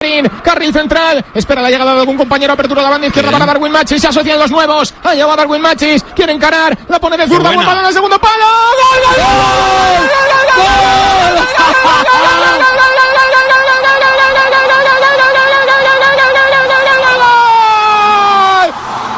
Carril central, espera la llegada de algún compañero, apertura la banda izquierda para Darwin Machis, se asocian los nuevos, ha llegado Darwin Machis, quiere encarar, la pone de zurda, buen balón en el segundo palo, ¡gol,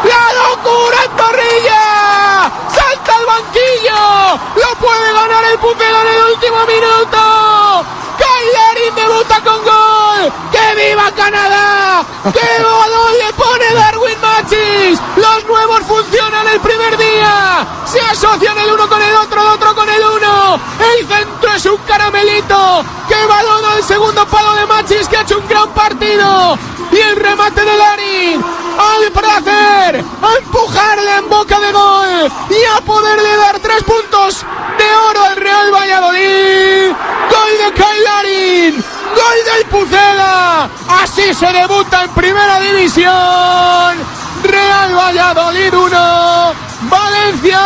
¡La locura en Zorrilla! ¡Salta al banquillo! ¡Lo puede ganar el Pucela en el último minuto! ¡Kyle debuta con gol! ¡Que viva Canadá! ¡Qué gol le pone Darwin Machis! Los nuevos funcionan el primer día. Se asocian el uno con el otro con el uno. El centro es un caramelito. ¡Qué balón al segundo palo de Machis, que ha hecho un gran partido! Y el remate de Larin. Al placer, a empujarle en boca de gol y a poderle dar 3 puntos de oro al Real Valladolid. Gol de Kyle Larin, gol del Pucela. Así se debuta en primera división. Real Valladolid 1, Valencia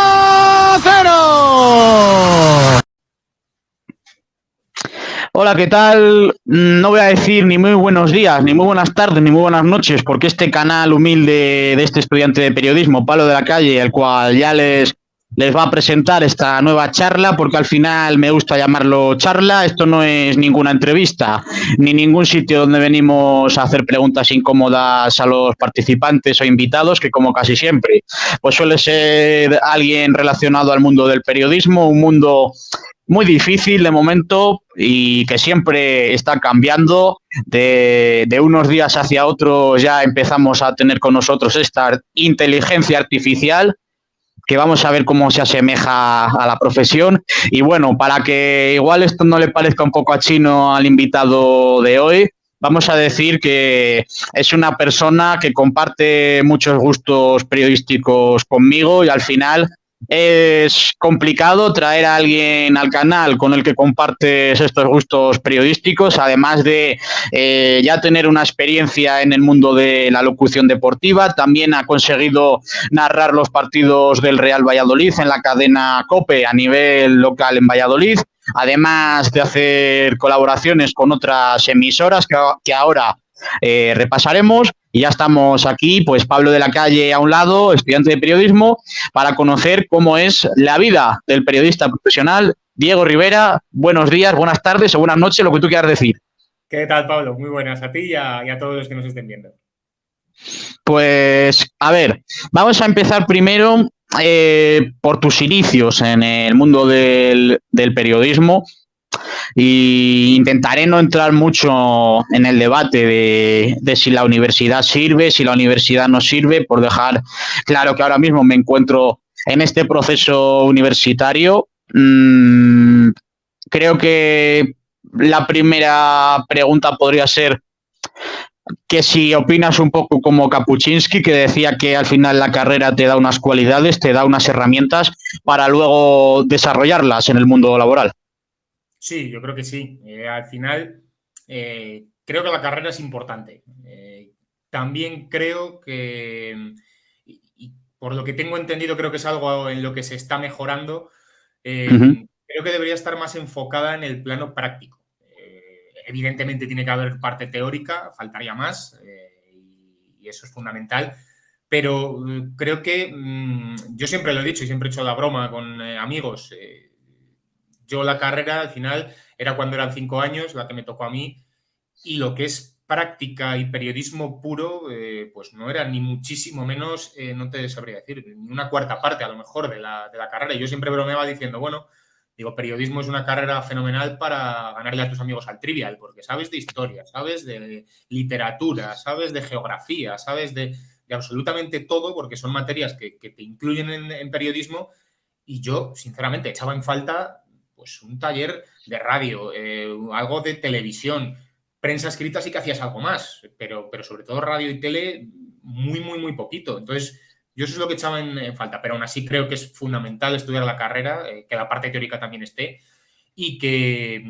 0. Hola, ¿qué tal? No voy a decir ni muy buenos días, ni muy buenas tardes, ni muy buenas noches, porque este canal humilde de este estudiante de periodismo, Pablo de la Calle, el cual ya les va a presentar esta nueva charla, porque al final me gusta llamarlo charla. Esto no es ninguna entrevista, ni ningún sitio donde venimos a hacer preguntas incómodas a los participantes o invitados, que como casi siempre, pues suele ser alguien relacionado al mundo del periodismo, un mundo muy difícil de momento y que siempre está cambiando. De unos días hacia otros ya empezamos a tener con nosotros esta inteligencia artificial, que vamos a ver cómo se asemeja a la profesión. Y bueno, para que igual esto no le parezca un poco a chino al invitado de hoy, vamos a decir que es una persona que comparte muchos gustos periodísticos conmigo, y al final es complicado traer a alguien al canal con el que compartes estos gustos periodísticos, además de ya tener una experiencia en el mundo de la locución deportiva. También ha conseguido narrar los partidos del Real Valladolid en la cadena COPE a nivel local en Valladolid, además de hacer colaboraciones con otras emisoras que ahora repasaremos. Y ya estamos aquí, pues Pablo de la Calle a un lado, estudiante de periodismo, para conocer cómo es la vida del periodista profesional. Diego Rivera, buenos días, buenas tardes o buenas noches, lo que tú quieras decir. ¿Qué tal, Pablo? Muy buenas a ti y a todos los que nos estén viendo. Pues, a ver, vamos a empezar primero por tus inicios en el mundo del periodismo. Y intentaré no entrar mucho en el debate de si la universidad sirve, si la universidad no sirve, por dejar claro que ahora mismo me encuentro en este proceso universitario. Creo que la primera pregunta podría ser que si opinas un poco como Kapuczynski, que decía que al final la carrera te da unas cualidades, te da unas herramientas para luego desarrollarlas en el mundo laboral. Sí, yo creo que sí. Al final, creo que la carrera es importante. También creo que, y por lo que tengo entendido, creo que es algo en lo que se está mejorando. Creo que debería estar más enfocada en el plano práctico. Evidentemente tiene que haber parte teórica, faltaría más, y eso es fundamental. Pero creo que, yo siempre lo he dicho y siempre he hecho la broma con amigos. Yo la carrera al final era cuando eran 5 años, la que me tocó a mí, y lo que es práctica y periodismo puro, pues no era ni muchísimo menos, no te sabría decir, ni una cuarta parte a lo mejor de la carrera. Y yo siempre bromeaba diciendo, bueno, digo, periodismo es una carrera fenomenal para ganarle a tus amigos al Trivial, porque sabes de historia, sabes de literatura, sabes de geografía, sabes de absolutamente todo, porque son materias que te incluyen en periodismo. Y yo, sinceramente, echaba en falta pues un taller de radio, algo de televisión, prensa escrita sí que hacías algo más, pero sobre todo radio y tele muy, muy, muy poquito. Entonces, yo eso es lo que echaba en falta, pero aún así creo que es fundamental estudiar la carrera, que la parte teórica también esté, y que,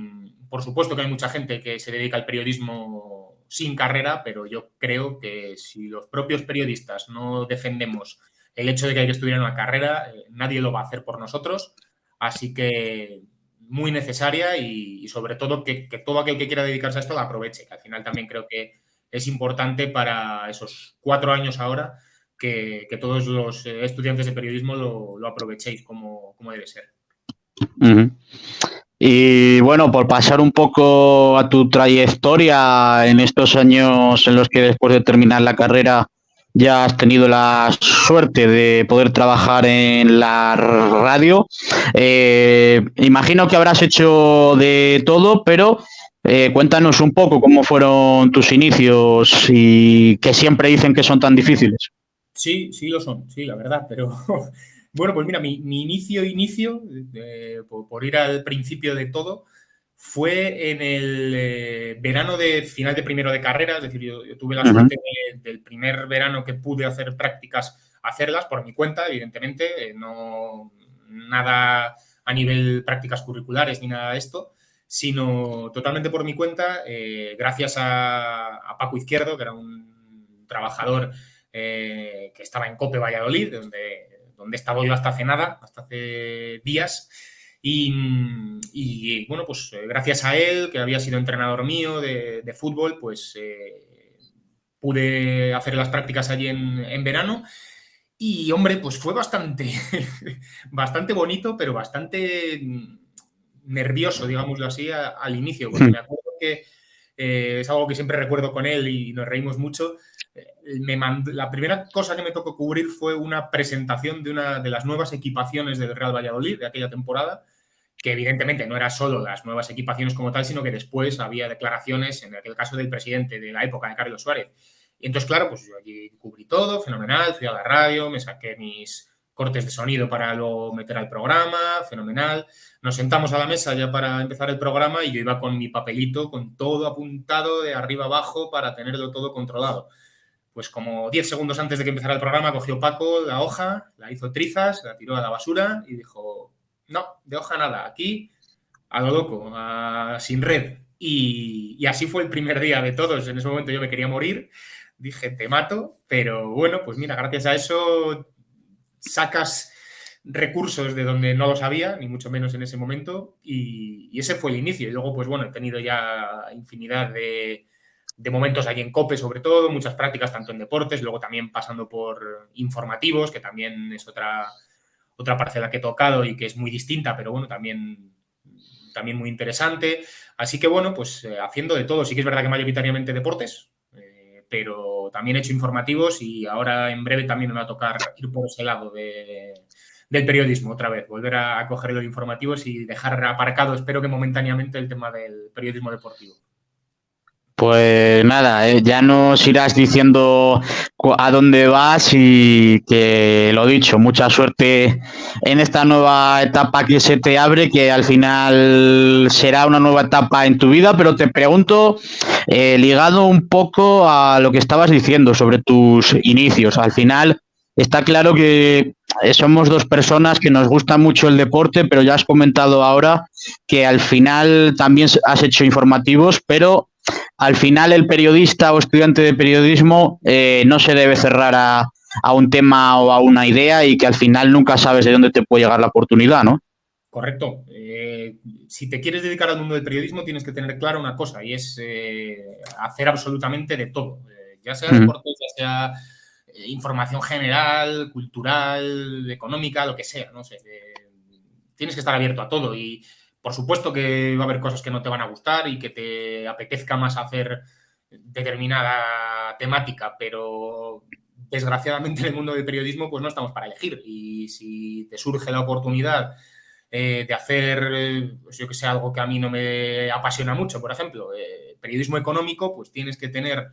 por supuesto que hay mucha gente que se dedica al periodismo sin carrera, pero yo creo que si los propios periodistas no defendemos el hecho de que hay que estudiar una carrera, nadie lo va a hacer por nosotros. Así que muy necesaria y sobre todo que todo aquel que quiera dedicarse a esto la aproveche, que al final también creo que es importante para esos 4 años ahora que todos los estudiantes de periodismo lo aprovechéis como debe ser. Uh-huh. Y bueno, por pasar un poco a tu trayectoria en estos años en los que después de terminar la carrera ya has tenido la suerte de poder trabajar en la radio. Imagino que habrás hecho de todo, pero cuéntanos un poco cómo fueron tus inicios y que siempre dicen que son tan difíciles. Sí, sí lo son, sí, la verdad, pero bueno, pues mira, mi inicio, por ir al principio de todo, fue en el verano de final de primero de carrera, es decir, yo tuve la suerte del primer verano que pude hacer prácticas, hacerlas por mi cuenta, evidentemente, no nada a nivel prácticas curriculares ni nada de esto, sino totalmente por mi cuenta, gracias a Paco Izquierdo, que era un trabajador que estaba en COPE Valladolid, donde estaba yo hasta hace nada, hasta hace días. Y bueno, pues gracias a él, que había sido entrenador mío de fútbol, pues pude hacer las prácticas allí en verano. Y hombre, pues fue bastante, bastante bonito, pero bastante nervioso, digámoslo así, al inicio, porque me acuerdo que es algo que siempre recuerdo con él y nos reímos mucho. La primera cosa que me tocó cubrir fue una presentación de una de las nuevas equipaciones del Real Valladolid de aquella temporada, que evidentemente no era solo las nuevas equipaciones como tal, sino que después había declaraciones, en aquel caso del presidente de la época, de Carlos Suárez. Y entonces, claro, pues yo allí cubrí todo, fenomenal, fui a la radio, me saqué mis cortes de sonido para luego meter al programa, fenomenal. Nos sentamos a la mesa ya para empezar el programa y yo iba con mi papelito, con todo apuntado de arriba abajo para tenerlo todo controlado. Pues como 10 segundos antes de que empezara el programa, cogió Paco la hoja, la hizo trizas, la tiró a la basura y dijo, no, de hoja nada, aquí a lo loco, sin red. Y así fue el primer día de todos. En ese momento yo me quería morir, dije, te mato, pero bueno, pues mira, gracias a eso sacas recursos de donde no los había, ni mucho menos en ese momento, y ese fue el inicio. Y luego, pues bueno, he tenido ya infinidad de momentos allí en COPE, sobre todo, muchas prácticas tanto en deportes, luego también pasando por informativos, que también es otra parcela que he tocado y que es muy distinta, pero bueno, también muy interesante. Así que bueno, pues haciendo de todo. Sí que es verdad que mayoritariamente deportes, pero también he hecho informativos y ahora en breve también me va a tocar ir por ese lado del periodismo otra vez, volver a coger los informativos y dejar aparcado, espero que momentáneamente, el tema del periodismo deportivo. Pues nada, ya nos irás diciendo a dónde vas y que lo dicho, mucha suerte en esta nueva etapa que se te abre, que al final será una nueva etapa en tu vida, pero te pregunto, ligado un poco a lo que estabas diciendo sobre tus inicios, al final está claro que somos dos personas que nos gusta mucho el deporte, pero ya has comentado ahora que al final también has hecho informativos, pero al final el periodista o estudiante de periodismo no se debe cerrar a un tema o a una idea y que al final nunca sabes de dónde te puede llegar la oportunidad, ¿no? Correcto. Si te quieres dedicar al mundo del periodismo tienes que tener clara una cosa y es hacer absolutamente de todo, ya sea deportes, ya sea información general, cultural, económica, lo que sea, no sé. Tienes que estar abierto a todo y por supuesto que va a haber cosas que no te van a gustar y que te apetezca más hacer determinada temática, pero desgraciadamente en el mundo del periodismo pues no estamos para elegir y si te surge la oportunidad de hacer, pues yo que sé, algo que a mí no me apasiona mucho, por ejemplo, periodismo económico, pues tienes que tener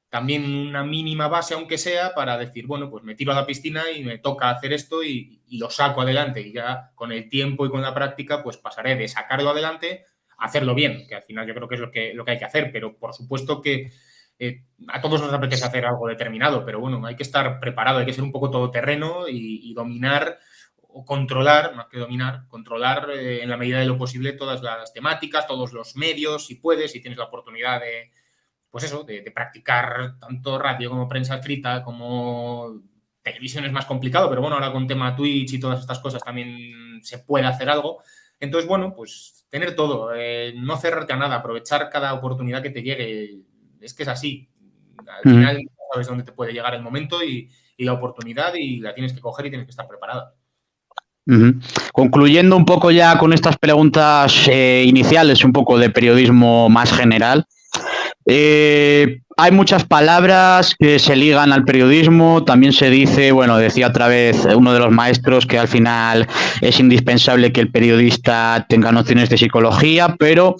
también una mínima base, aunque sea, para decir, bueno, pues me tiro a la piscina y me toca hacer esto y lo saco adelante. Y ya con el tiempo y con la práctica, pues pasaré de sacarlo adelante a hacerlo bien, que al final yo creo que es lo que hay que hacer. Pero por supuesto que a todos nos apetece hacer algo determinado, pero bueno, hay que estar preparado, hay que ser un poco todoterreno y dominar o controlar, más que dominar, controlar en la medida de lo posible todas las temáticas, todos los medios, si puedes, si tienes la oportunidad de pues eso, de practicar tanto radio como prensa escrita, como televisión es más complicado, pero bueno, ahora con tema Twitch y todas estas cosas también se puede hacer algo. Entonces, bueno, pues tener todo, no cerrarte a nada, aprovechar cada oportunidad que te llegue. Es que es así. Al final no sabes dónde te puede llegar el momento y la oportunidad, y la tienes que coger y tienes que estar preparada. Concluyendo un poco ya con estas preguntas iniciales, un poco de periodismo más general. Hay muchas palabras que se ligan al periodismo. También se dice, bueno, decía otra vez uno de los maestros, que al final es indispensable que el periodista tenga nociones de psicología, pero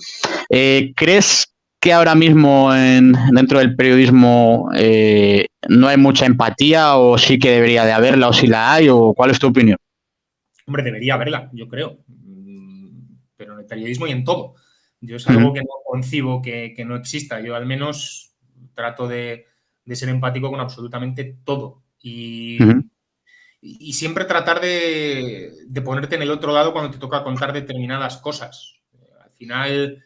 ¿crees que ahora mismo dentro del periodismo no hay mucha empatía, o sí que debería de haberla, o si la hay, o cuál es tu opinión? Hombre, debería haberla, yo creo, pero en el periodismo y en todo. Yo es algo que no concibo que no exista. Yo al menos trato de ser empático con absolutamente todo y siempre tratar de ponerte en el otro lado cuando te toca contar determinadas cosas. Al final,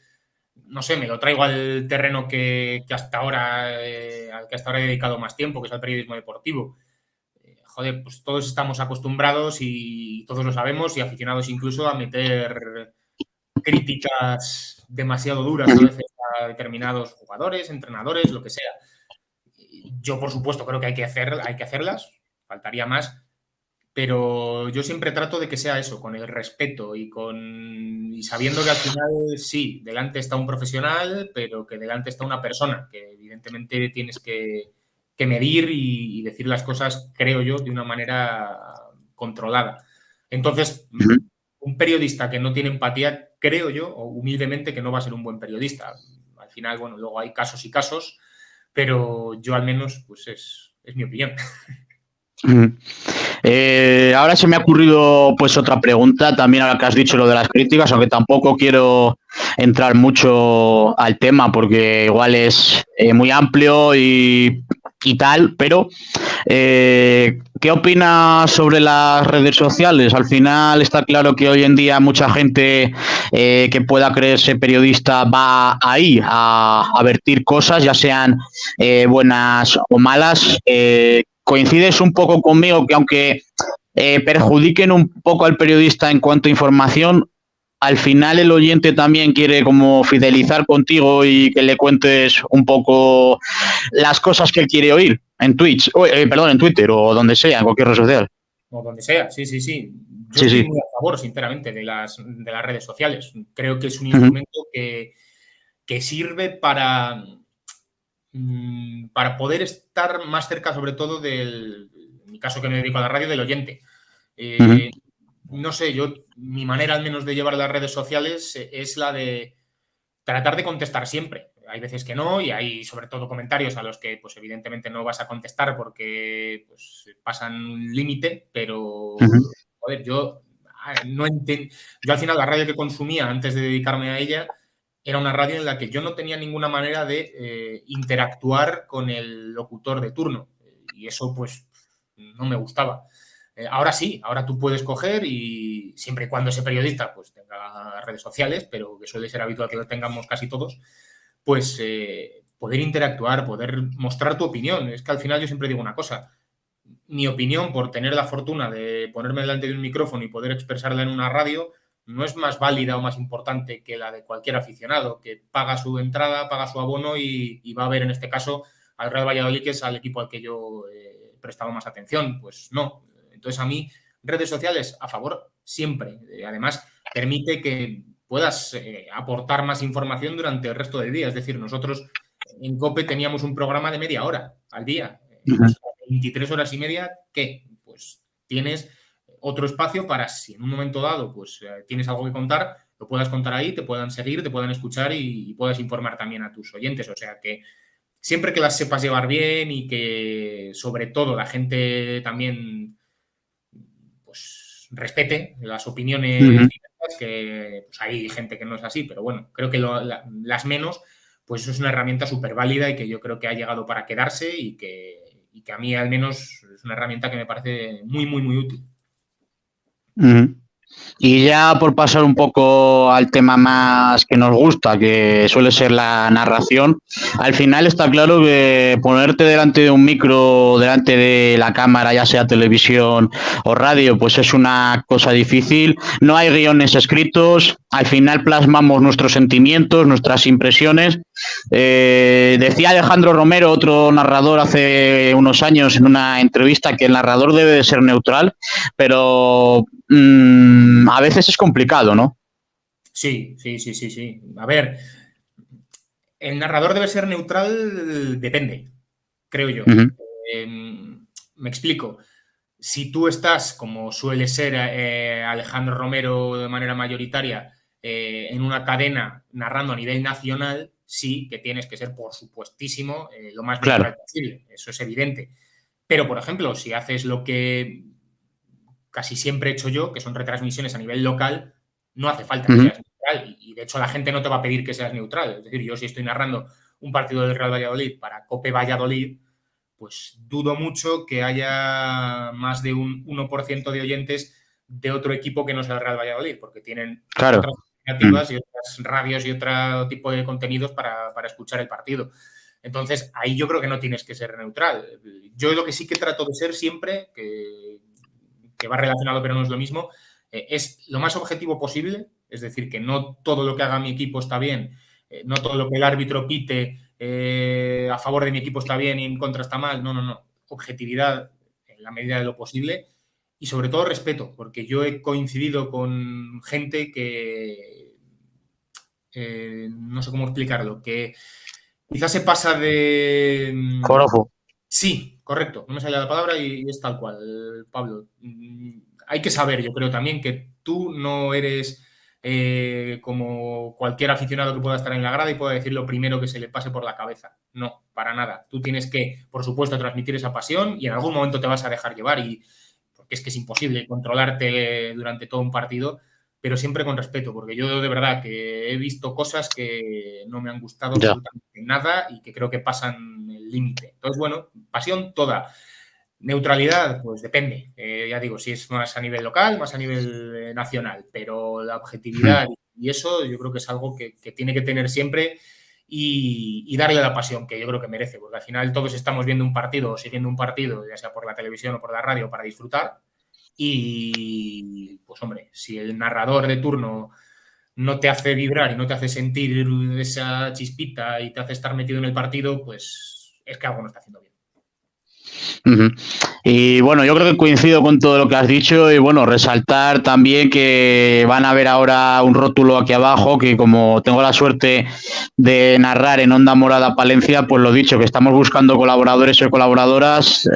no sé, me lo traigo al terreno que hasta ahora, al que hasta ahora he dedicado más tiempo, que es al periodismo deportivo. Joder, pues todos estamos acostumbrados y todos lo sabemos, y aficionados incluso, a meter críticas demasiado duras a veces a determinados jugadores, entrenadores, lo que sea. Yo, por supuesto, creo que hay que hacerlas, faltaría más, pero yo siempre trato de que sea eso, con el respeto y sabiendo que al final sí, delante está un profesional, pero que delante está una persona, que evidentemente tienes que medir y decir las cosas, creo yo, de una manera controlada. Entonces, un periodista que no tiene empatía, creo yo, o humildemente, que no va a ser un buen periodista. Al final, bueno, luego hay casos y casos, pero yo al menos, pues es mi opinión. Ahora se me ha ocurrido pues otra pregunta, también ahora que has dicho lo de las críticas, aunque tampoco quiero entrar mucho al tema porque igual es muy amplio y tal, pero ¿qué opinas sobre las redes sociales? Al final está claro que hoy en día mucha gente que pueda creerse periodista va ahí a vertir cosas, ya sean buenas o malas. ¿Coincides un poco conmigo que aunque perjudiquen un poco al periodista en cuanto a información, al final el oyente también quiere como fidelizar contigo y que le cuentes un poco las cosas que él quiere oír en Twitch, perdón, en Twitter o donde sea, en cualquier red social? O donde sea, sí, sí, sí. Yo Sí, estoy sí. muy a favor, sinceramente, de las redes sociales. Creo que es un instrumento que sirve para poder estar más cerca, sobre todo, en mi caso que me dedico a la radio, del oyente. No sé, mi manera al menos de llevar las redes sociales es la de tratar de contestar siempre. Hay veces que no, y hay sobre todo comentarios a los que pues evidentemente no vas a contestar porque pues pasan un límite, pero joder, yo no entiendo. Yo al final la radio que consumía antes de dedicarme a ella era una radio en la que yo no tenía ninguna manera de interactuar con el locutor de turno, y eso pues no me gustaba. Ahora sí, ahora tú puedes coger, y siempre y cuando ese periodista pues tenga redes sociales, pero que suele ser habitual que lo tengamos casi todos, pues poder interactuar, poder mostrar tu opinión. Es que al final yo siempre digo una cosa: mi opinión, por tener la fortuna de ponerme delante de un micrófono y poder expresarla en una radio, no es más válida o más importante que la de cualquier aficionado que paga su entrada, paga su abono y va a ver, en este caso, al Real Valladolid, que es al equipo al que yo he prestado más atención. Pues no. Entonces, a mí, redes sociales, a favor siempre. Además, permite que puedas aportar más información durante el resto del día. Es decir, nosotros en COPE teníamos un programa de media hora al día. Las 23 horas y media, ¿qué? Pues tienes otro espacio para, si en un momento dado pues tienes algo que contar, lo puedas contar ahí, te puedan seguir, te puedan escuchar y puedas informar también a tus oyentes. O sea que siempre que las sepas llevar bien y que sobre todo la gente también pues respete las opiniones diversas, que pues, hay gente que no es así, pero bueno, creo que las menos, pues eso es una herramienta súper válida y que yo creo que ha llegado para quedarse y que a mí al menos es una herramienta que me parece muy, muy, muy útil. Y ya por pasar un poco al tema más que nos gusta, que suele ser la narración, al final está claro que ponerte delante de un micro, delante de la cámara, ya sea televisión o radio, pues es una cosa difícil. No hay guiones escritos, al final plasmamos nuestros sentimientos, nuestras impresiones. Decía Alejandro Romero, otro narrador, hace unos años en una entrevista que el narrador debe de ser neutral, pero a veces es complicado, ¿no? Sí. A ver, el narrador debe ser neutral, depende, creo yo. Uh-huh. Me explico. Si tú estás, como suele ser Alejandro Romero de manera mayoritaria, en una cadena narrando a nivel nacional, sí que tienes que ser, por supuestísimo, lo más neutral posible. Eso es evidente. Pero, por ejemplo, si haces lo que casi siempre he hecho yo, que son retransmisiones a nivel local, no hace falta que seas neutral. Y de hecho la gente no te va a pedir que seas neutral. Es decir, yo si estoy narrando un partido del Real Valladolid para COPE Valladolid, pues dudo mucho que haya más de un 1% de oyentes de otro equipo que no sea el Real Valladolid, porque tienen otras alternativas y otras radios y otro tipo de contenidos para escuchar el partido. Entonces, ahí yo creo que no tienes que ser neutral. Yo lo que sí que trato de ser siempre, que va relacionado pero no es lo mismo, es lo más objetivo posible, es decir, que no todo lo que haga mi equipo está bien, no todo lo que el árbitro pite a favor de mi equipo está bien y en contra está mal, no. Objetividad en la medida de lo posible y sobre todo respeto, porque yo he coincidido con gente que no sé cómo explicarlo, que quizás se pasa de... Forofo. Sí, correcto, no me sale la palabra y es tal cual, Pablo. Hay que saber, yo creo también, que tú no eres como cualquier aficionado que pueda estar en la grada y pueda decir lo primero que se le pase por la cabeza. No, para nada. Tú tienes que, por supuesto, transmitir esa pasión y en algún momento te vas a dejar llevar, porque es que es imposible controlarte durante todo un partido, pero siempre con respeto, porque yo de verdad que he visto cosas que no me han gustado absolutamente nada y que creo que pasan el límite. Entonces, bueno, pasión toda. Neutralidad, pues depende. Ya digo, si es más a nivel local, más a nivel nacional, pero la objetividad y eso yo creo que es algo que tiene que tener siempre y darle la pasión que yo creo que merece, porque al final todos estamos viendo un partido o siguiendo un partido, ya sea por la televisión o por la radio, para disfrutar. Y, pues hombre, si el narrador de turno no te hace vibrar y no te hace sentir esa chispita y te hace estar metido en el partido, pues es que algo no está haciendo bien. Y bueno, yo creo que coincido con todo lo que has dicho y bueno, resaltar también que van a ver ahora un rótulo aquí abajo que como tengo la suerte de narrar en Onda Morada Palencia, pues lo dicho, que estamos buscando colaboradores o colaboradoras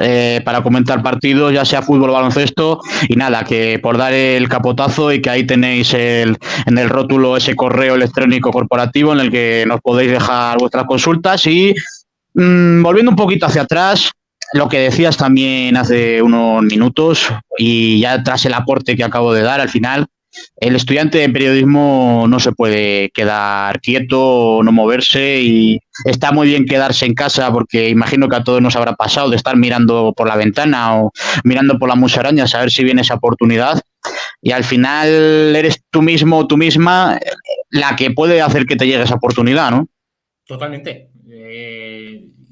para comentar partidos, ya sea fútbol o baloncesto y nada, que por dar el capotazo y que ahí tenéis en el rótulo ese correo electrónico corporativo en el que nos podéis dejar vuestras consultas y volviendo un poquito hacia atrás, lo que decías también hace unos minutos y ya tras el aporte que acabo de dar al final, el estudiante de periodismo no se puede quedar quieto, no moverse y está muy bien quedarse en casa porque imagino que a todos nos habrá pasado de estar mirando por la ventana o mirando por la musaraña a ver si viene esa oportunidad y al final eres tú mismo o tú misma la que puede hacer que te llegue esa oportunidad, ¿no? Totalmente.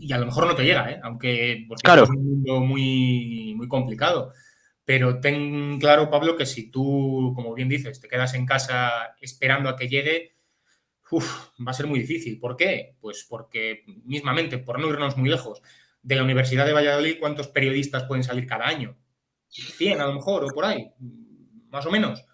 Y a lo mejor no te llega, aunque porque claro. esto es un mundo muy, muy complicado. Pero ten claro, Pablo, que si tú, como bien dices, te quedas en casa esperando a que llegue, va a ser muy difícil. ¿Por qué? Pues porque mismamente, por no irnos muy lejos, de la Universidad de Valladolid, ¿cuántos periodistas pueden salir cada año? 100 a lo mejor, o por ahí, más o menos.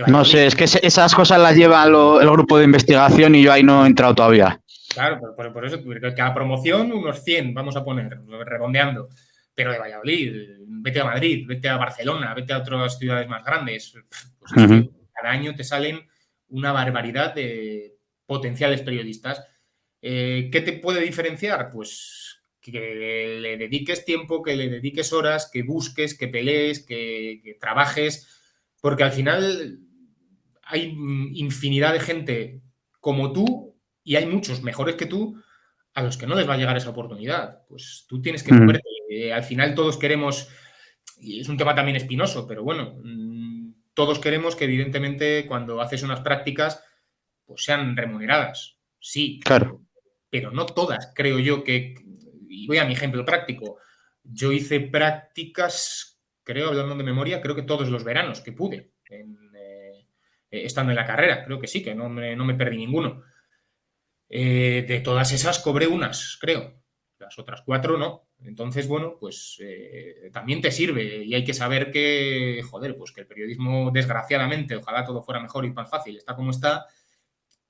No sé, es que esas cosas las lleva el grupo de investigación y yo ahí no he entrado todavía. Claro, por eso, cada promoción unos 100, vamos a poner, redondeando. Pero de Valladolid, vete a Madrid, vete a Barcelona, vete a otras ciudades más grandes. Pues es que cada año te salen una barbaridad de potenciales periodistas. ¿Qué te puede diferenciar? Pues que le dediques tiempo, que le dediques horas, que busques, que pelees, que trabajes, porque al final hay infinidad de gente como tú y hay muchos mejores que tú a los que no les va a llegar esa oportunidad. Pues tú tienes que moverte. Al final todos queremos, y es un tema también espinoso, pero bueno, todos queremos que, evidentemente, cuando haces unas prácticas, pues sean remuneradas. Sí, Claro. pero no todas, creo yo que... Y voy a mi ejemplo práctico. Yo hice prácticas, creo, hablando de memoria, creo que todos los veranos que pude, estando en la carrera. Creo que sí, que no me perdí ninguno. De todas esas cobré unas, creo. Las otras 4 no. Entonces, bueno, pues también te sirve y hay que saber que, joder, pues que el periodismo, desgraciadamente, ojalá todo fuera mejor y más fácil, está como está.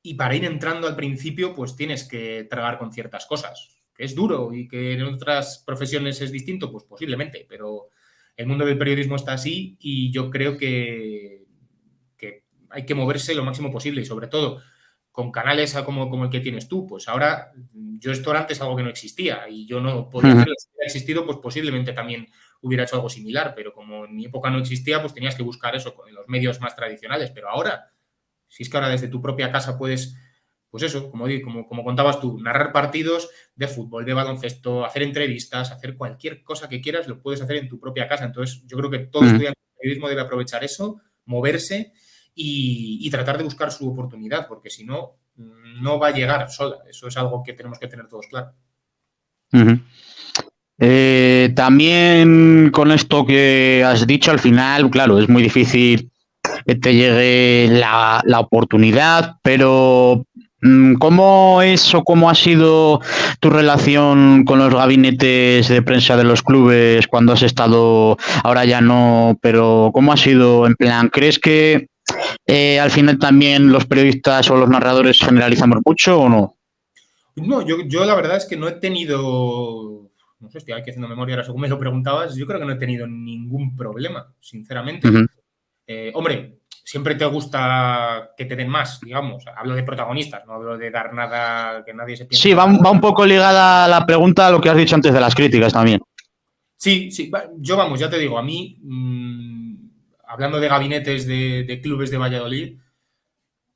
Y para ir entrando al principio, pues tienes que tragar con ciertas cosas. Que es duro y que en otras profesiones es distinto, pues posiblemente, pero el mundo del periodismo está así y yo creo que hay que moverse lo máximo posible y sobre todo con canales como el que tienes tú. Pues ahora, yo esto era antes algo que no existía y yo no podía hacerlo. Si hubiera existido, pues posiblemente también hubiera hecho algo similar, pero como en mi época no existía, pues tenías que buscar eso en los medios más tradicionales. Pero ahora, si es que ahora desde tu propia casa puedes, pues eso, como contabas tú, narrar partidos de fútbol, de baloncesto, hacer entrevistas, hacer cualquier cosa que quieras, lo puedes hacer en tu propia casa. Entonces, yo creo que todo estudiante de periodismo debe aprovechar eso, moverse y tratar de buscar su oportunidad, porque si no, no va a llegar sola. Eso es algo que tenemos que tener todos claro. También con esto que has dicho, al final, claro, es muy difícil que te llegue la oportunidad, pero ¿cómo es o cómo ha sido tu relación con los gabinetes de prensa de los clubes cuando has estado, ahora ya no, pero cómo ha sido en plan, ¿crees que al final también los periodistas o los narradores generalizamos mucho o no? No, yo la verdad es que no he tenido, no sé, estoy aquí haciendo memoria ahora según me lo preguntabas, yo creo que no he tenido ningún problema, sinceramente. Hombre, siempre te gusta que te den más, digamos. Hablo de protagonistas, no hablo de dar nada que nadie se piense. Sí, va un poco ligada la pregunta a lo que has dicho antes de las críticas también. Sí, yo vamos, ya te digo, a mí, hablando de gabinetes de clubes de Valladolid,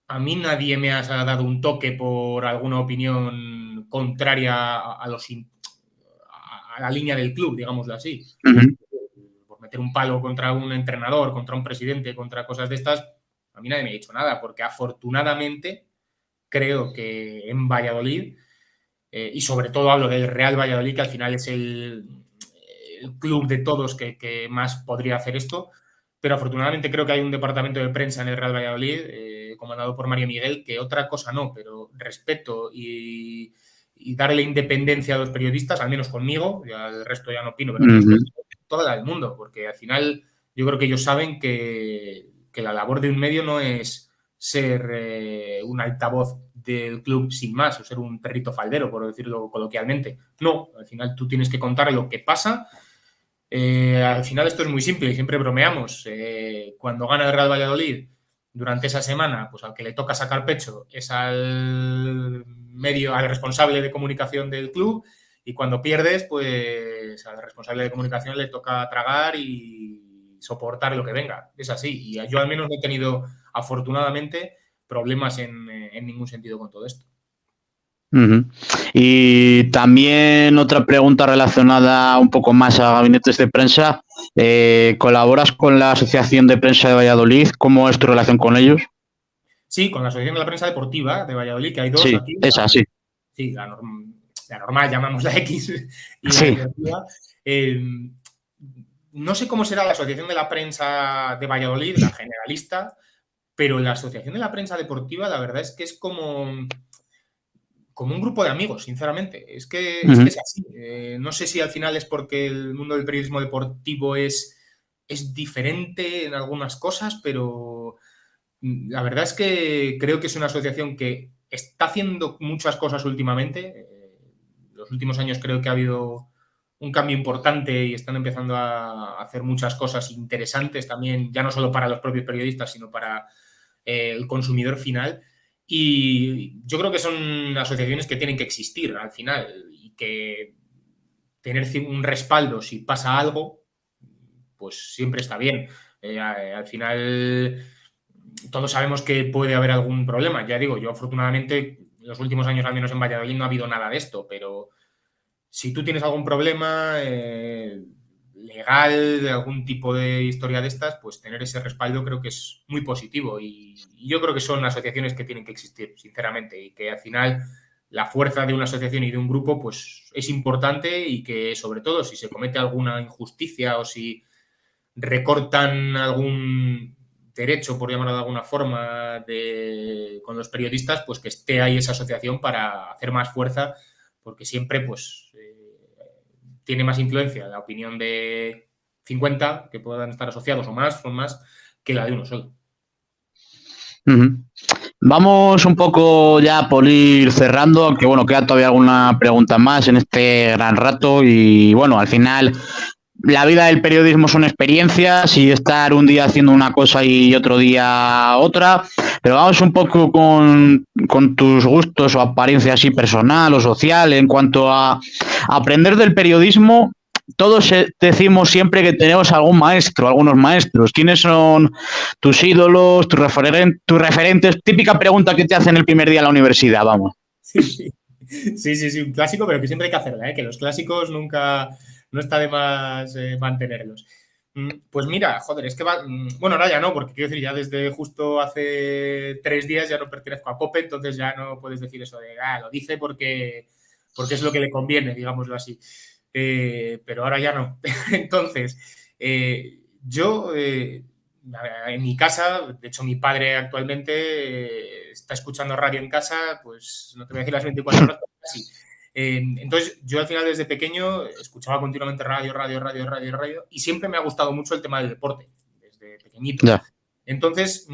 a mí nadie me ha dado un toque por alguna opinión contraria a la línea del club, digámoslo así. Por meter un palo contra un entrenador, contra un presidente, contra cosas de estas, a mí nadie me ha dicho nada, porque afortunadamente creo que en Valladolid, y sobre todo hablo del Real Valladolid, que al final es el club de todos que más podría hacer esto, pero afortunadamente creo que hay un departamento de prensa en el Real Valladolid, comandado por Mario Miguel, que otra cosa no, pero respeto y darle independencia a los periodistas, al menos conmigo, ya el resto ya no opino, pero toda la del mundo, porque al final yo creo que ellos saben que la labor de un medio no es ser un altavoz del club sin más, o ser un perrito faldero, por decirlo coloquialmente. No, al final tú tienes que contar lo que pasa. Al final esto es muy simple y siempre bromeamos. Cuando gana el Real Valladolid durante esa semana, pues al que le toca sacar pecho es al responsable de comunicación del club, y cuando pierdes, pues al responsable de comunicación le toca tragar y soportar lo que venga. Es así. Y yo al menos no he tenido, afortunadamente, problemas en ningún sentido con todo esto. Y también otra pregunta relacionada un poco más a gabinetes de prensa. ¿Colaboras con la Asociación de Prensa de Valladolid? ¿Cómo es tu relación con ellos? Sí, con la Asociación de la Prensa Deportiva de Valladolid, que hay dos Sí, aquí. esa, sí. Sí, la normal, llamamos la X, y la Sí. deportiva. No sé cómo será la Asociación de la Prensa de Valladolid, la generalista, pero la Asociación de la Prensa Deportiva, la verdad es que es como un grupo de amigos, sinceramente. Es que es así. No sé si al final es porque el mundo del periodismo deportivo es diferente en algunas cosas, pero la verdad es que creo que es una asociación que está haciendo muchas cosas últimamente. Los últimos años creo que ha habido un cambio importante y están empezando a hacer muchas cosas interesantes también, ya no solo para los propios periodistas, sino para el consumidor final. Y yo creo que son asociaciones que tienen que existir al final y que tener un respaldo si pasa algo, pues siempre está bien. Al final todos sabemos que puede haber algún problema. Ya digo, yo afortunadamente en los últimos años, al menos en Valladolid, no ha habido nada de esto, pero si tú tienes algún problema, legal, de algún tipo de historia de estas, pues tener ese respaldo creo que es muy positivo y yo creo que son asociaciones que tienen que existir, sinceramente, y que al final la fuerza de una asociación y de un grupo pues es importante y que sobre todo si se comete alguna injusticia o si recortan algún derecho, por llamarlo de alguna forma, con los periodistas, pues que esté ahí esa asociación para hacer más fuerza, porque siempre pues tiene más influencia la opinión de 50 que puedan estar asociados o más, son más, que la de uno solo. Vamos un poco ya por ir cerrando, aunque bueno, queda todavía alguna pregunta más en este gran rato y bueno, al final la vida del periodismo son experiencias y estar un día haciendo una cosa y otro día otra, pero vamos un poco con tus gustos o apariencia así personal o social en cuanto a aprender del periodismo. Todos decimos siempre que tenemos algún maestro, algunos maestros. ¿Quiénes son tus ídolos, tus referentes? Típica pregunta que te hacen el primer día en la universidad, vamos. Sí, un clásico, pero que siempre hay que hacerla, ¿eh? Que los clásicos nunca, no está de más mantenerlos. Pues mira, joder, es que bueno, ahora ya no, porque quiero decir, ya desde justo hace 3 días ya no pertenezco a COPE, entonces ya no puedes decir eso de, lo dice porque es lo que le conviene, digámoslo así. Pero ahora ya no. Entonces, yo, en mi casa, de hecho mi padre actualmente está escuchando radio en casa, pues no te voy a decir las 24 horas, pero casi. Entonces, yo al final desde pequeño escuchaba continuamente radio y siempre me ha gustado mucho el tema del deporte, desde pequeñito. Ya. Entonces,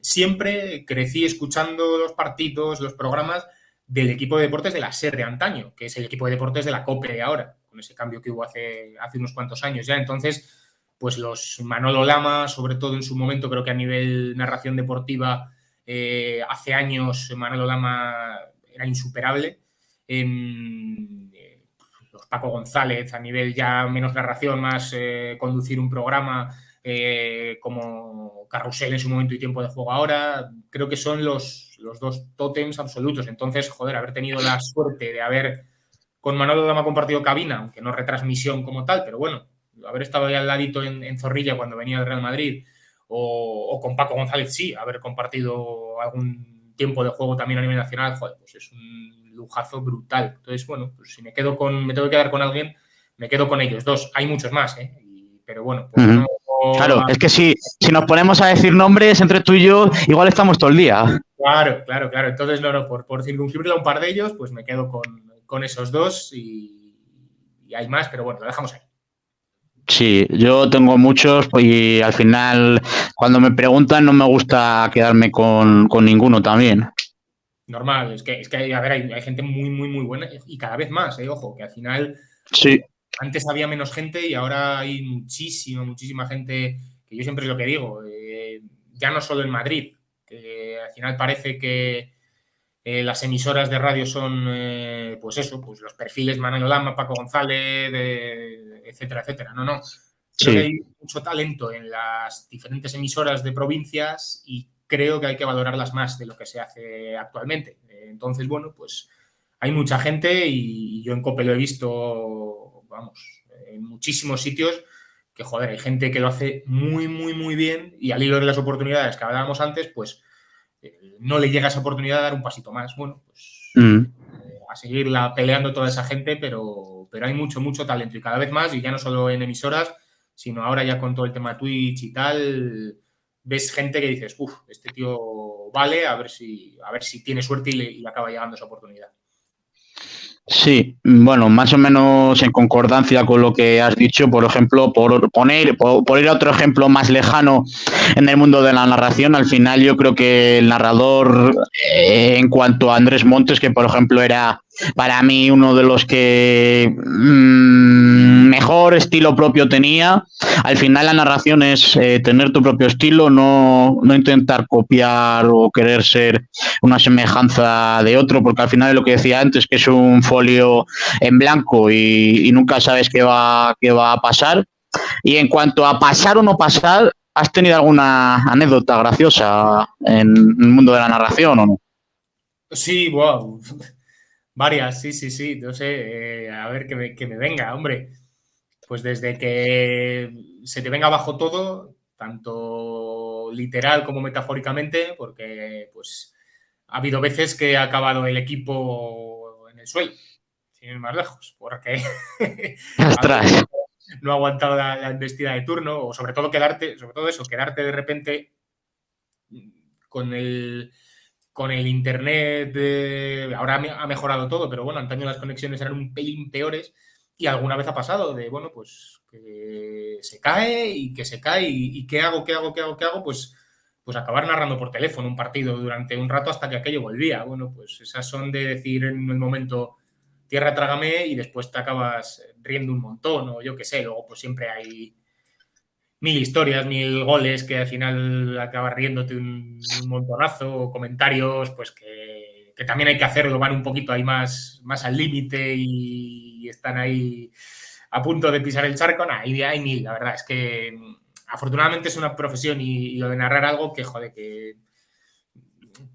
siempre crecí escuchando los partidos, los programas del equipo de deportes de la SER de antaño, que es el equipo de deportes de la COPE de ahora, con ese cambio que hubo hace unos cuantos años ya. Entonces, pues los Manolo Lama, sobre todo en su momento, creo que a nivel narración deportiva, hace años Manolo Lama era insuperable. Los Paco González, a nivel ya menos narración, más conducir un programa, como Carrusel en su momento y Tiempo de Juego ahora, creo que son los dos tótems absolutos. Entonces, joder, haber tenido la suerte de haber con Manolo Lama compartido cabina, aunque no retransmisión como tal, pero bueno, haber estado ahí al ladito en Zorrilla cuando venía el Real Madrid, o con Paco González, sí, haber compartido algún tiempo de juego también a nivel nacional, joder, pues es un lujazo brutal. Entonces, bueno, pues si me tengo que quedar con alguien, me quedo con ellos dos. Hay muchos más, pero bueno, pues no. Claro, es que si nos ponemos a decir nombres entre tú y yo, igual estamos todo el día. Claro. Entonces, no, por circunscribirle a un par de ellos, pues me quedo con esos dos y hay más, pero bueno, lo dejamos ahí. Sí, yo tengo muchos y al final cuando me preguntan no me gusta quedarme con ninguno también. Normal, es que a ver, hay gente muy, muy, muy buena y cada vez más, ojo, que al final sí. Antes había menos gente y ahora hay muchísima gente, que yo siempre es lo que digo, ya no solo en Madrid, que al final parece que las emisoras de radio son, pues eso, pues los perfiles Manolo Lama, Paco González, etcétera. No. Creo que hay mucho talento en las diferentes emisoras de provincias y creo que hay que valorarlas más de lo que se hace actualmente. Entonces, bueno, pues hay mucha gente y yo en COPE lo he visto, vamos, en muchísimos sitios que, joder, hay gente que lo hace muy, muy, muy bien y al hilo de las oportunidades que hablábamos antes, pues no le llega esa oportunidad de dar un pasito más. Bueno, pues a seguirla peleando toda esa gente, pero hay mucho talento y cada vez más, y ya no solo en emisoras, sino ahora ya con todo el tema Twitch y tal, ves gente que dices, este tío vale, a ver si tiene suerte y le acaba llegando esa oportunidad. Sí, bueno, más o menos en concordancia con lo que has dicho, por ejemplo, por ir a otro ejemplo más lejano en el mundo de la narración, al final yo creo que el narrador, en cuanto a Andrés Montes, que por ejemplo era para mí uno de los que mejor estilo propio tenía, al final la narración es tener tu propio estilo, no intentar copiar o querer ser una semejanza de otro, porque al final es lo que decía antes, que es un folio en blanco y nunca sabes qué va a pasar. Y en cuanto a pasar o no pasar, ¿has tenido alguna anécdota graciosa en el mundo de la narración o no? Sí, wow. Varias, sí. No sé, a ver que me venga, hombre. pues desde que se te venga abajo todo, tanto literal como metafóricamente, porque pues ha habido veces que ha acabado el equipo en el suelo, sin ir más lejos, porque Ostras. no ha aguantado la embestida de turno, o sobre todo quedarte de repente con el internet. Ahora ha mejorado todo, pero bueno, antaño las conexiones eran un pelín peores y alguna vez ha pasado de, bueno, pues que se cae y que se cae y ¿qué hago? Pues acabar narrando por teléfono un partido durante un rato hasta que aquello volvía. Bueno, pues esas son de decir en el momento tierra trágame y después te acabas riendo un montón o yo qué sé. Luego pues siempre hay mil historias, mil goles que al final acabas riéndote un montonazo, o comentarios pues que también hay que hacerlo, van un poquito ahí más al límite y están ahí a punto de pisar el charco. Nah, hay mil, la verdad, es que afortunadamente es una profesión y lo de narrar algo que, joder, que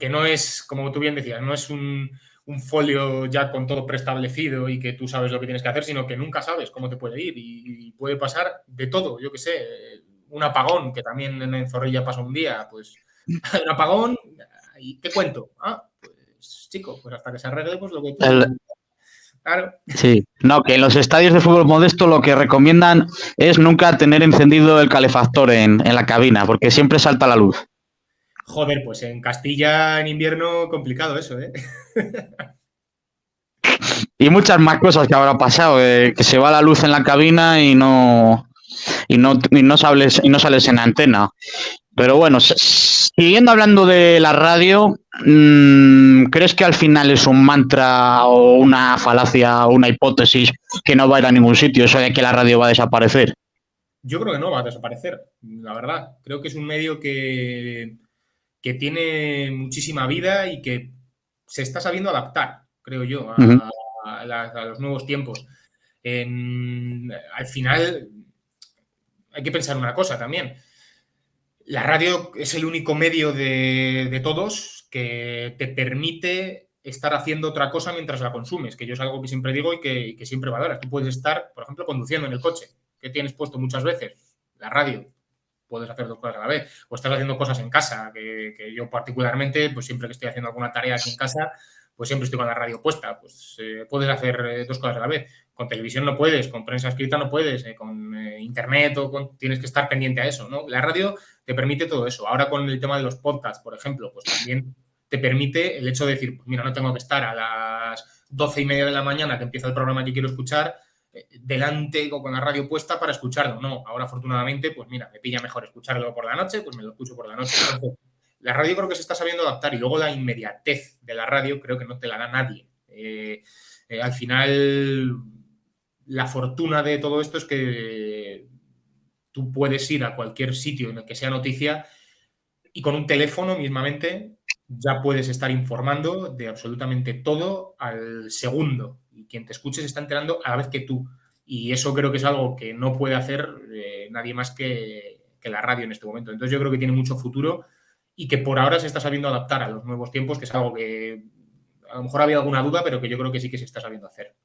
no es, como tú bien decías, no es un folio ya con todo preestablecido y que tú sabes lo que tienes que hacer, sino que nunca sabes cómo te puede ir y puede pasar de todo, yo qué sé, un apagón, que también en Zorrilla pasó un día, pues un apagón y ¿qué cuento? Pues chico, pues hasta que se arregle, pues lo que tú... Claro. Sí, no, que en los estadios de fútbol modesto lo que recomiendan es nunca tener encendido el calefactor en la cabina, porque siempre salta la luz. Joder, pues en Castilla en invierno complicado eso, ¿eh? Y muchas más cosas que habrá pasado, que se va la luz en la cabina y no sales en antena. Pero bueno, siguiendo hablando de la radio, ¿crees que al final es un mantra o una falacia o una hipótesis que no va a ir a ningún sitio, eso de que la radio va a desaparecer? Yo creo que no va a desaparecer, la verdad. Creo que es un medio que tiene muchísima vida y que se está sabiendo adaptar, creo yo, Uh-huh. a los nuevos tiempos. Al final, hay que pensar una cosa también. La radio es el único medio de todos que te permite estar haciendo otra cosa mientras la consumes, que yo es algo que siempre digo y que siempre valoras. Tú puedes estar, por ejemplo, conduciendo en el coche, que tienes puesto muchas veces la radio. Puedes hacer dos cosas a la vez. O estás haciendo cosas en casa, que yo particularmente, pues siempre que estoy haciendo alguna tarea aquí en casa, pues siempre estoy con la radio puesta. Pues puedes hacer dos cosas a la vez. Con televisión no puedes, con prensa escrita no puedes, con internet tienes que estar pendiente a eso, ¿no? La radio te permite todo eso. Ahora con el tema de los podcasts, por ejemplo, pues también te permite el hecho de decir, pues mira, no tengo que estar a las 12:30 de la mañana que empieza el programa que quiero escuchar, delante o con la radio puesta para escucharlo. No, ahora afortunadamente, pues mira, me pilla mejor escucharlo por la noche, pues me lo escucho por la noche. Entonces, la radio creo que se está sabiendo adaptar y luego la inmediatez de la radio creo que no te la da nadie. Al final, la fortuna de todo esto es que tú puedes ir a cualquier sitio en el que sea noticia y con un teléfono mismamente ya puedes estar informando de absolutamente todo al segundo. Y quien te escuche se está enterando a la vez que tú. Y eso creo que es algo que no puede hacer nadie más que la radio en este momento. Entonces yo creo que tiene mucho futuro y que por ahora se está sabiendo adaptar a los nuevos tiempos, que es algo que a lo mejor había alguna duda, pero que yo creo que sí que se está sabiendo hacer.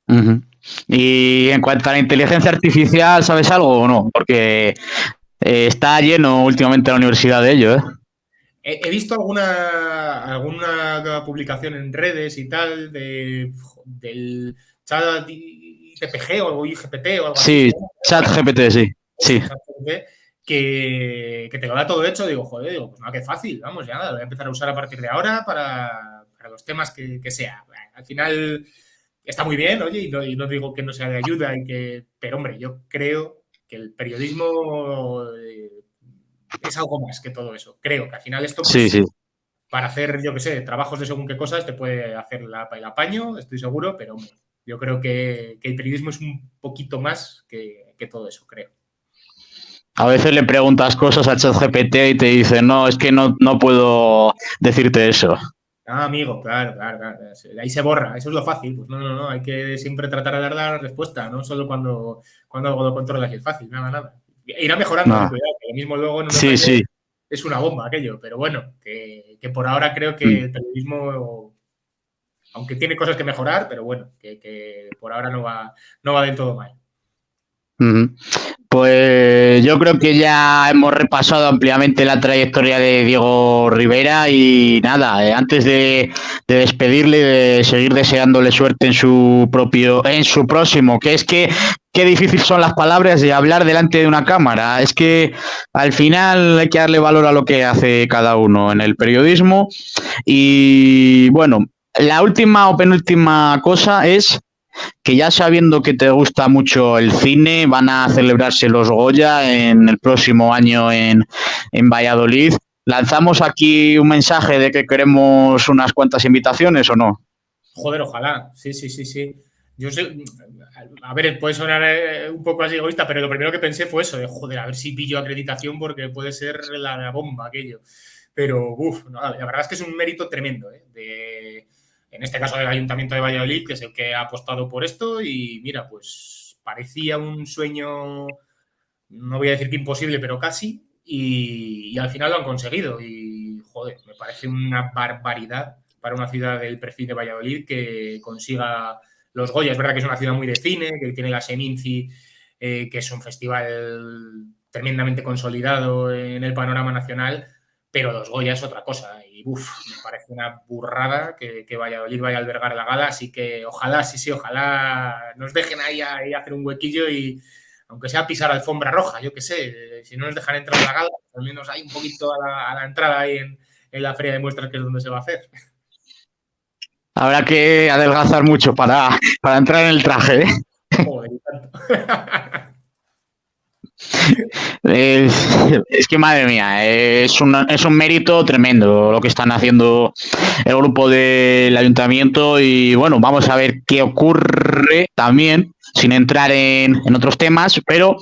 Uh-huh. Y en cuanto a la inteligencia artificial, ¿sabes algo o no? Porque está lleno últimamente la universidad de ello, ¿eh? He visto alguna publicación en redes y tal del chat ITPG o algo IGPT o algo así. Sí, ChatGPT, sí. Eso, Sí. ChatGPT, que te lo da todo hecho. Digo, joder, pues no, qué fácil. Vamos, ya lo voy a empezar a usar a partir de ahora para los temas que sea. Al final está muy bien, oye, y no digo que no sea de ayuda, pero hombre, yo creo que el periodismo es algo más que todo eso. Creo que al final esto, Sí, pues, sí. para hacer, yo qué sé, trabajos de según qué cosas, te puede hacer el apaño, estoy seguro, pero hombre, yo creo que el periodismo es un poquito más que todo eso, creo. A veces le preguntas cosas a ChatGPT y te dice, no, es que no puedo decirte eso. Amigo, claro. Ahí se borra, eso es lo fácil. Pues no, hay que siempre tratar de dar la respuesta, no solo cuando algo lo controlas y es fácil, nada. Irá mejorando, No. cuidado, que lo mismo luego en unos Sí, años sí. es una bomba aquello, pero bueno, que por ahora creo que el periodismo, aunque tiene cosas que mejorar, pero bueno, que por ahora no va del todo mal. Ujú. Pues yo creo que ya hemos repasado ampliamente la trayectoria de Diego Rivera y nada, antes de despedirle, de seguir deseándole suerte en en su próximo, que es que qué difícil son las palabras de hablar delante de una cámara. Es que al final hay que darle valor a lo que hace cada uno en el periodismo. Y bueno, la última o penúltima cosa es que ya sabiendo que te gusta mucho el cine, van a celebrarse los Goya en el próximo año en Valladolid. ¿Lanzamos aquí un mensaje de que queremos unas cuantas invitaciones o no? Joder, ojalá. Sí, sí, sí, sí. Yo sé, a ver, puede sonar un poco así egoísta, pero lo primero que pensé fue eso, de joder, a ver si pillo acreditación porque puede ser la bomba aquello. Pero, uff, no, la verdad es que es un mérito tremendo, en este caso del Ayuntamiento de Valladolid, que es el que ha apostado por esto y mira, pues parecía un sueño, no voy a decir que imposible, pero casi, y al final lo han conseguido. Y, joder, me parece una barbaridad para una ciudad del perfil de Valladolid que consiga los Goya. Es verdad que es una ciudad muy de cine, que tiene la Seminci, que es un festival tremendamente consolidado en el panorama nacional, pero los Goya es otra cosa. Y me parece una burrada que Valladolid vaya a albergar la gala. Así que ojalá, sí, sí, ojalá nos dejen ahí hacer un huequillo y aunque sea pisar alfombra roja, yo qué sé, si no nos dejan entrar a la gala, al menos hay un poquito a la entrada ahí en la feria de muestras, que es donde se va a hacer. Habrá que adelgazar mucho para entrar en el traje, ¿eh? Joder, y tanto. Es que madre mía, es un mérito tremendo lo que están haciendo el grupo del ayuntamiento y bueno, vamos a ver qué ocurre también, sin entrar en otros temas, pero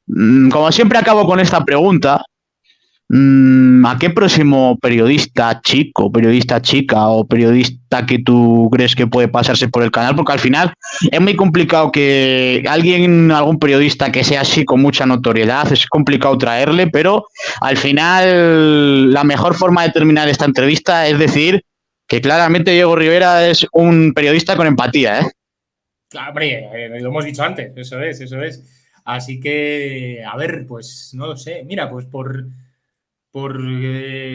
como siempre acabo con esta pregunta, ¿a qué próximo periodista chico, periodista chica o periodista que tú crees que puede pasarse por el canal? Porque al final es muy complicado que algún periodista que sea así con mucha notoriedad, es complicado traerle, pero al final la mejor forma de terminar esta entrevista es decir que claramente Diego Rivera es un periodista con empatía, ¿eh? Claro, hombre, lo hemos dicho antes, eso es, eso es. Así que, a ver, pues no lo sé. Mira, pues por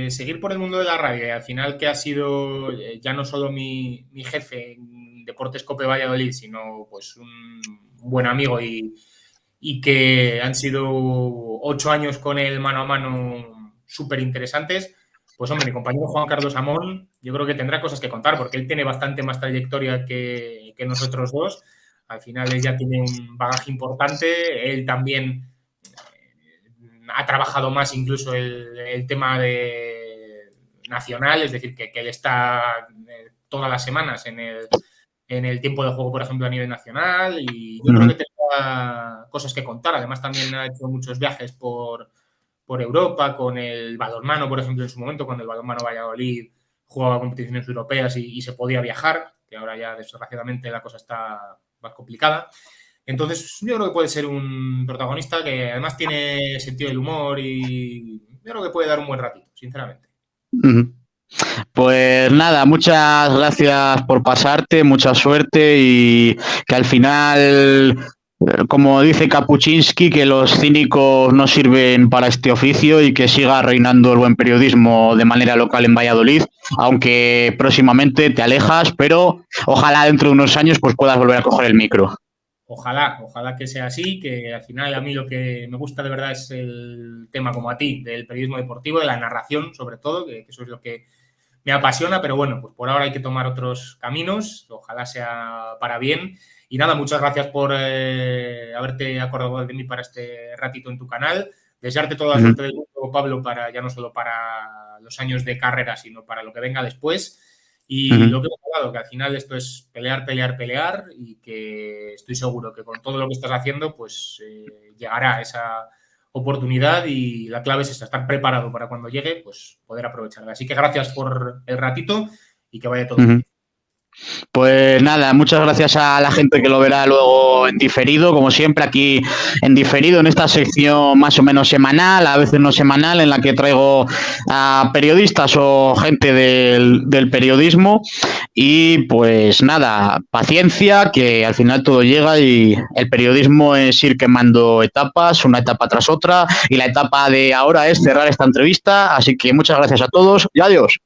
seguir por el mundo de la radio, y al final que ha sido ya no solo mi jefe en Deportes Cope Valladolid, sino pues un buen amigo y que han sido 8 años con él mano a mano súper interesantes. Pues hombre, mi compañero Juan Carlos Amón, yo creo que tendrá cosas que contar, porque él tiene bastante más trayectoria que nosotros dos. Al final él ya tiene un bagaje importante, él también ha trabajado más incluso el tema de nacional, es decir, que él está todas las semanas en el tiempo de juego, por ejemplo, a nivel nacional, y yo creo que tendrá cosas que contar. Además, también ha hecho muchos viajes por Europa, con el balonmano, por ejemplo, en su momento, cuando el balonmano Valladolid jugaba competiciones europeas y se podía viajar, que ahora ya desgraciadamente la cosa está más complicada. Entonces, yo creo que puede ser un protagonista que además tiene sentido del humor y yo creo que puede dar un buen ratito, sinceramente. Pues nada, muchas gracias por pasarte, mucha suerte y que al final, como dice Kapuczynski, que los cínicos no sirven para este oficio y que siga reinando el buen periodismo de manera local en Valladolid, aunque próximamente te alejas, pero ojalá dentro de unos años pues puedas volver a coger el micro. Ojalá, ojalá que sea así, que al final a mí lo que me gusta de verdad es el tema como a ti, del periodismo deportivo, de la narración sobre todo, que eso es lo que me apasiona, pero bueno, pues por ahora hay que tomar otros caminos, ojalá sea para bien. Y nada, muchas gracias por haberte acordado de mí para este ratito en tu canal. Desearte toda la suerte del mundo, Pablo, para ya no solo para los años de carrera, sino para lo que venga después. Y lo que hemos hablado, que al final esto es pelear, pelear, pelear y que estoy seguro que con todo lo que estás haciendo, pues llegará esa oportunidad y la clave es esta, estar preparado para cuando llegue, pues poder aprovecharla. Así que gracias por el ratito y que vaya todo bien. Pues nada, muchas gracias a la gente que lo verá luego en diferido, como siempre aquí en diferido, en esta sección más o menos semanal, a veces no semanal, en la que traigo a periodistas o gente del periodismo. Y pues nada, paciencia, que al final todo llega y el periodismo es ir quemando etapas, una etapa tras otra, y la etapa de ahora es cerrar esta entrevista. Así que muchas gracias a todos y adiós.